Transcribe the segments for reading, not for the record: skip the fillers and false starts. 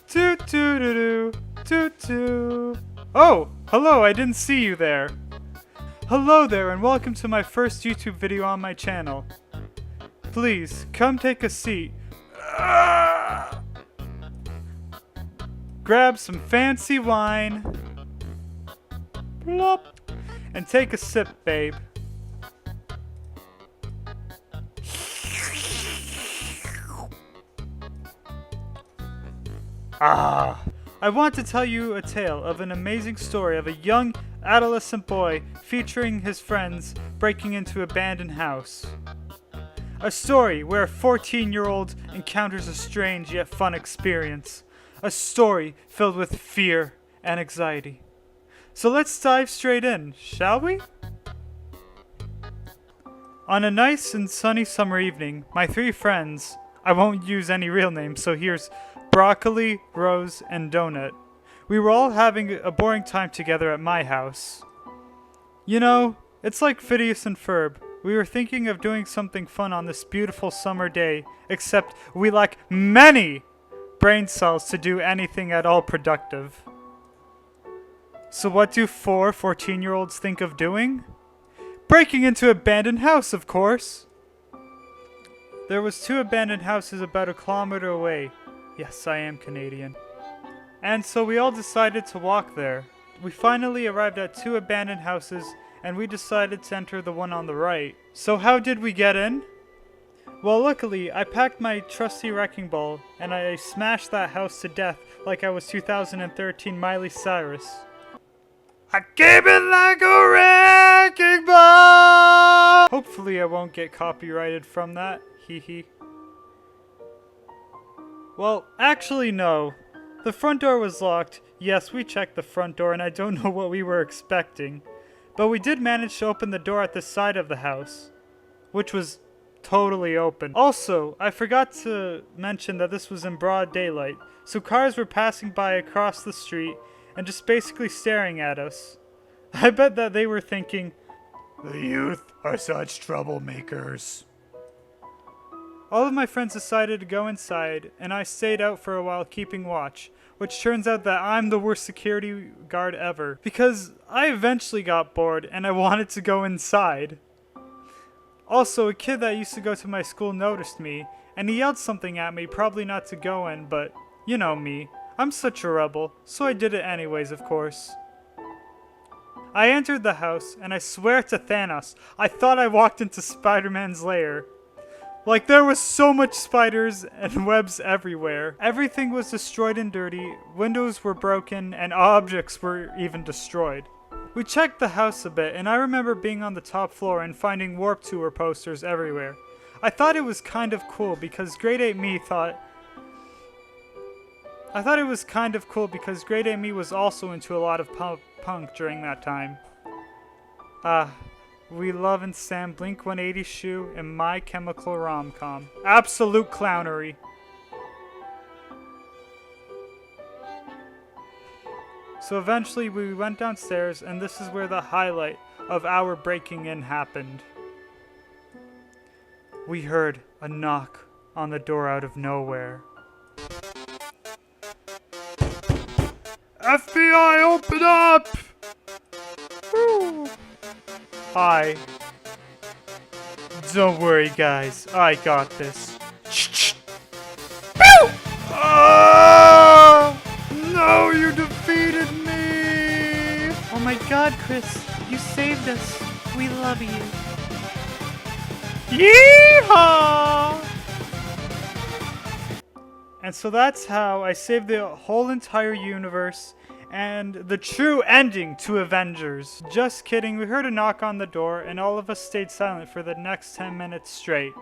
Toot toot doo toot toot. Oh, hello, I didn't see you there. Hello there and welcome to my first YouTube video on my channel. Please, come take a seat. Grab some fancy wine. Plop. And take a sip, babe. I want to tell you a tale of an amazing story of a young adolescent boy featuring his friends breaking into an abandoned house. A story where a 14-year-old encounters a strange yet fun experience. A story filled with fear and anxiety. So let's dive straight in, shall we? On a nice and sunny summer evening, my three friends, I won't use any real names, so here's Broccoli, Rose, and Donut. We were all having a boring time together at my house. You know, it's like Phineas and Ferb. We were thinking of doing something fun on this beautiful summer day, except we lack many brain cells to do anything at all productive. So what do 14-year-olds think of doing? Breaking into an abandoned house, of course. There was 2 abandoned houses about a kilometer away. Yes, I am Canadian. And so we all decided to walk there. We finally arrived at 2 abandoned houses, and we decided to enter the one on the right. So how did we get in? Well, luckily, I packed my trusty wrecking ball, and I smashed that house to death like I was 2013 Miley Cyrus. I keep it like a wrecking ball! Hopefully I won't get copyrighted from that. Hee hee. Well, actually no. The front door was locked. Yes, we checked the front door and I don't know what we were expecting. But we did manage to open the door at the side of the house, which was totally open. Also, I forgot to mention that this was in broad daylight, so cars were passing by across the street and just basically staring at us. I bet that they were thinking, "The youth are such troublemakers." All of my friends decided to go inside, and I stayed out for a while keeping watch, which turns out that I'm the worst security guard ever, because I eventually got bored and I wanted to go inside. Also, a kid that used to go to my school noticed me, and he yelled something at me, probably not to go in, but you know me. I'm such a rebel, so I did it anyways, of course. I entered the house, and I swear to Thanos, I thought I walked into Spider-Man's lair. Like, there was so much spiders and webs everywhere. Everything was destroyed and dirty, windows were broken, and objects were even destroyed. We checked the house a bit, and I remember being on the top floor and finding Warp Tour posters everywhere. I thought it was kind of cool because grade 8 me was also into a lot of punk during that time. We love and stand Blink-182 Shoe and My Chemical Rom-Com. Absolute clownery. So eventually we went downstairs, and this is where the highlight of our breaking in happened. We heard a knock on the door out of nowhere. FBI, open up! Woo. Hi. Don't worry, guys. I got this. Oh! No, you defeated me! Oh my god, Chris. You saved us. We love you. Yeehaw! And so that's how I saved the whole entire universe and the true ending to Avengers. Just kidding, we heard a knock on the door and all of us stayed silent for the next 10 minutes straight.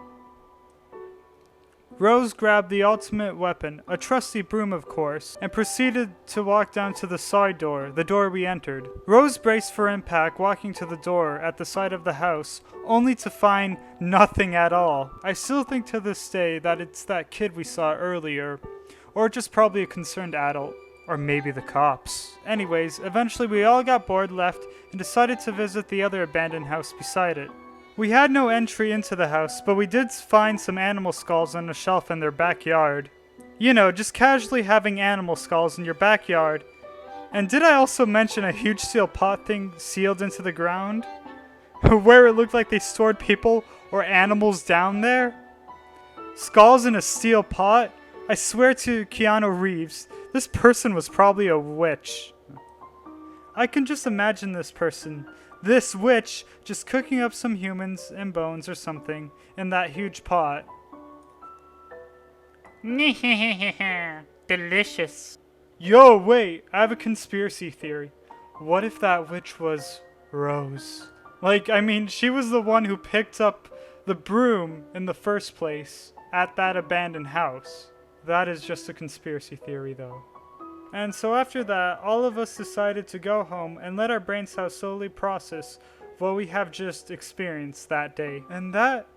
Rose grabbed the ultimate weapon, a trusty broom of course, and proceeded to walk down to the side door, the door we entered. Rose braced for impact, walking to the door at the side of the house, only to find nothing at all. I still think to this day that it's that kid we saw earlier, or just probably a concerned adult. Or maybe the cops. Anyways, eventually we all got bored, left, and decided to visit the other abandoned house beside it. We had no entry into the house, but we did find some animal skulls on a shelf in their backyard. You know, just casually having animal skulls in your backyard. And did I also mention a huge steel pot thing sealed into the ground? Where it looked like they stored people or animals down there? Skulls in a steel pot? I swear to Keanu Reeves, this person was probably a witch. I can just imagine this witch, just cooking up some humans and bones or something in that huge pot. Delicious. Yo, wait, I have a conspiracy theory. What if that witch was Rose? Like, I mean, she was the one who picked up the broom in the first place at that abandoned house. That is just a conspiracy theory, though. And so after that, all of us decided to go home and let our brain cells slowly process what we have just experienced that day. And that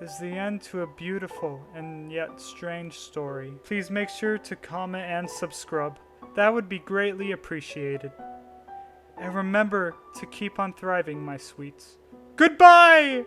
is the end to a beautiful and yet strange story. Please make sure to comment and subscribe. That would be greatly appreciated. And remember to keep on thriving, my sweets. Goodbye!